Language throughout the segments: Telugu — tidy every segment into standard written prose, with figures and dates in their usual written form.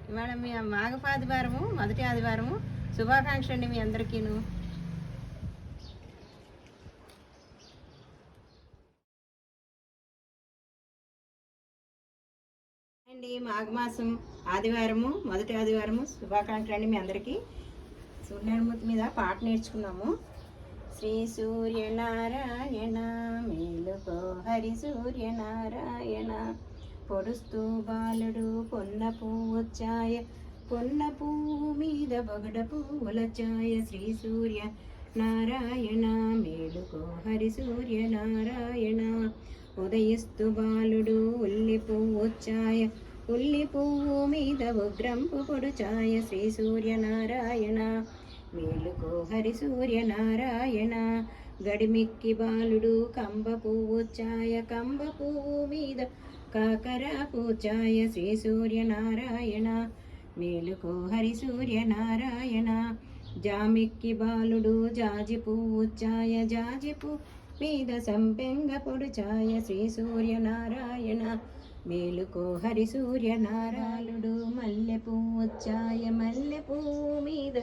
ఇవాళ మీ మాఘపు ఆదివారము, మొదటి ఆదివారము. శుభాకాంక్షలు అండి మీ అందరికీను. అండి మాఘమాసం ఆదివారము, మొదటి ఆదివారము. శుభాకాంక్షలు అండి మీ అందరికీ. సూర్యమూర్తి మీద పాట నేర్చుకున్నాము. శ్రీ సూర్యనారాయణ మేలుకో హరి సూర్యనారాయణ, పొడుస్తూ బాలుడు పొన్న పువ్వొచ్చాయ, పొన్న పువ్వు మీద బగడ పువ్వుల ఛాయ. శ్రీ సూర్య నారాయణ మేలుకో హరి సూర్య నారాయణ, ఉదయిస్తూ బాలుడు ఉల్లి పువ్వొచ్చాయ, ఉల్లి పువ్వు మీద ఉగ్రంపు పొడుచాయ. శ్రీ సూర్య నారాయణ మేలుకో హరి సూర్య నారాయణ, గడిమిక్కి బాలుడు కంబ పువ్వొచ్చాయ, కంబ పువ్వు మీద కాకర పూచాయ. శ్రీ సూర్య నారాయణ మేలుకో హరి సూర్య నారాయణ, జామిక్కి బాలుడు జాజి పువ్వొచ్చాయ, జాజి పువ్వు మీద సంపెంగ పొడుచాయ. శ్రీ సూర్య నారాయణ మేలుకో హరి సూర్య నారాయణుడు మల్లె పువ్వొచ్చాయ, మల్లె పువ్వు మీద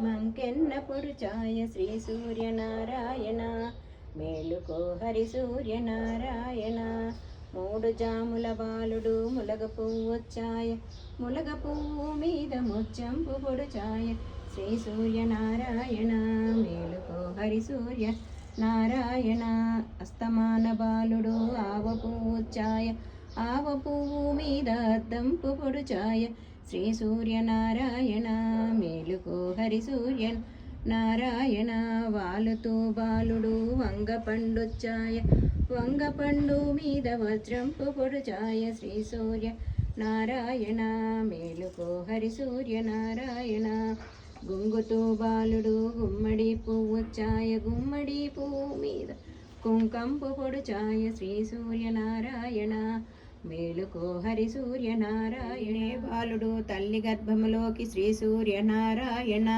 మంకెన్న పొడుచాయ. శ్రీ సూర్య నారాయణ మేలుకో హరి సూర్య నారాయణ, మూడు జాముల బాలుడు ములగ పువ్వొచ్చాయ, ములగ పువ్వు మీద ముచ్చంపు పొడుచాయ. శ్రీ సూర్య నారాయణ మేలుకో హరి సూర్య నారాయణ, అస్తమాన బాలుడు ఆవ పువ్వొచ్చాయ, ఆవ పువ్వు మీద అద్దంపు పొడుచాయ. శ్రీ సూర్య నారాయణ మేలుకో హరి సూర్య నారాయణ, వాలుతూ బాలుడు వంగ పండొచ్చాయ, వంగ పండు మీద వజ్రంపు పొడుచాయ. శ్రీ సూర్య నారాయణ మేలుకో హరి సూర్య నారాయణ, గుంగుతూ బాలుడు గుమ్మడి పువ్వొచ్చాయ, గుమ్మడి పువ్వు మీద కుంకంపు పొడుచాయ. శ్రీ సూర్య నారాయణ మేలుకో హరి సూర్య నారాయణే, బాలుడు తల్లి గర్భములోకి శ్రీ సూర్య నారాయణ,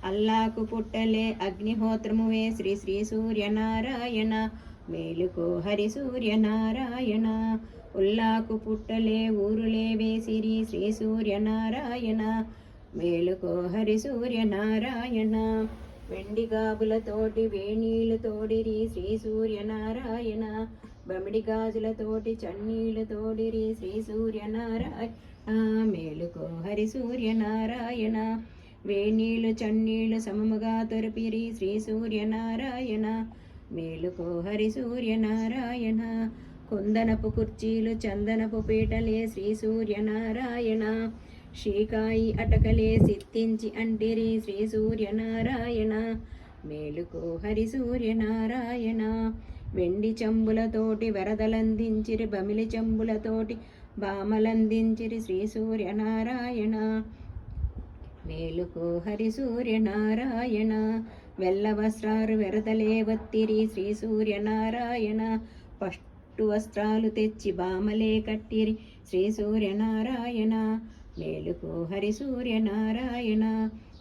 అల్లాకు పుట్టలే అగ్నిహోత్రమువే శ్రీ శ్రీ సూర్య నారాయణ మేలుకో హరి సూర్య నారాయణ, ఉల్లాకు పుట్టలే ఊరులే వేసిరి శ్రీ సూర్య నారాయణ మేలుకో హరి సూర్య నారాయణ, వెండి గాబులతోటి వేణీలు తోడిరి శ్రీ సూర్య నారాయణ, బమిడి గాజులతోటి చన్నీళ్ళు తోడిరి శ్రీ సూర్య నారాయణ మేలుకో హరి సూర్య నారాయణ, వేణీళ్ళు చన్నీళ్ళు సమముగా తొరిపిరి శ్రీ సూర్య నారాయణ మేలుకో హరి సూర్య నారాయణ, కుందనపు కుర్చీలు చందనపు పీటలే శ్రీ సూర్య నారాయణ, శ్రీకాయి అటకలే సిత్తించి అంటిరి శ్రీ సూర్య నారాయణ మేలుకో హరి సూర్య నారాయణ, వెండి చెంబులతోటి వరదలందించిరి, బమిలి చెంబులతోటి బామలందించిరి శ్రీ సూర్య నారాయణ మేలుకో హరి సూర్య నారాయణ, వెల్ల వస్త్రాలు వెరదలే వత్తిరి శ్రీ సూర్య నారాయణ, పట్టు వస్త్రాలు తెచ్చి బామలే కట్టిరి శ్రీ సూర్య నారాయణ మేలుకో హరి సూర్య నారాయణ,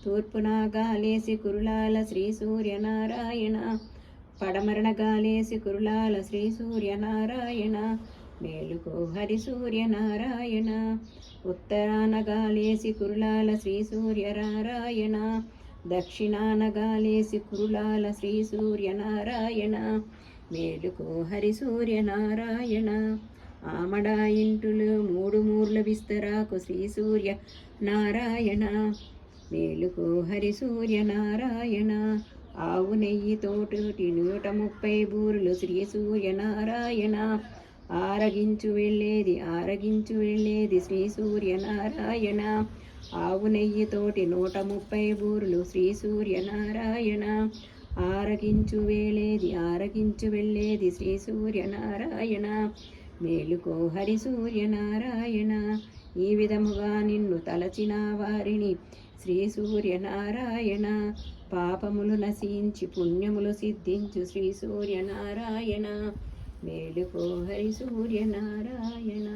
తూర్పున గాలేసి కురులాల శ్రీ సూర్య నారాయణ, పడమరణ గాలేసి కురులాల శ్రీ సూర్య నారాయణ మేలుకో హరి సూర్య నారాయణ, ఉత్తరాన గాలేసి కురులాల శ్రీ సూర్య నారాయణ, దక్షిణాన గాలేసి కురులాల శ్రీ సూర్య నారాయణ మేలుకో హరి సూర్య నారాయణ, ఆమడ ఇంటులు మూడు మూర్ల విస్తరాకు శ్రీ సూర్య నారాయణ మేలుకో హరి సూర్య నారాయణ, ఆవు నెయ్యి తోటి 130 బూరులు శ్రీ సూర్య నారాయణ, ఆరగించు వెళ్ళేది శ్రీ సూర్య నారాయణ, ఆవు నెయ్యితోటి 130 బూరులు శ్రీ సూర్య నారాయణ, ఆరగించు వెళ్ళేది శ్రీ సూర్య నారాయణ మేలుకో హరి సూర్య నారాయణ, ఈ విధముగా నిన్ను తలచిన వారిని శ్రీ సూర్య నారాయణ, పాపములు నశించి పుణ్యములు సిద్ధించు శ్రీ సూర్య నారాయణ మేలుకో హరి సూర్య నారాయణ.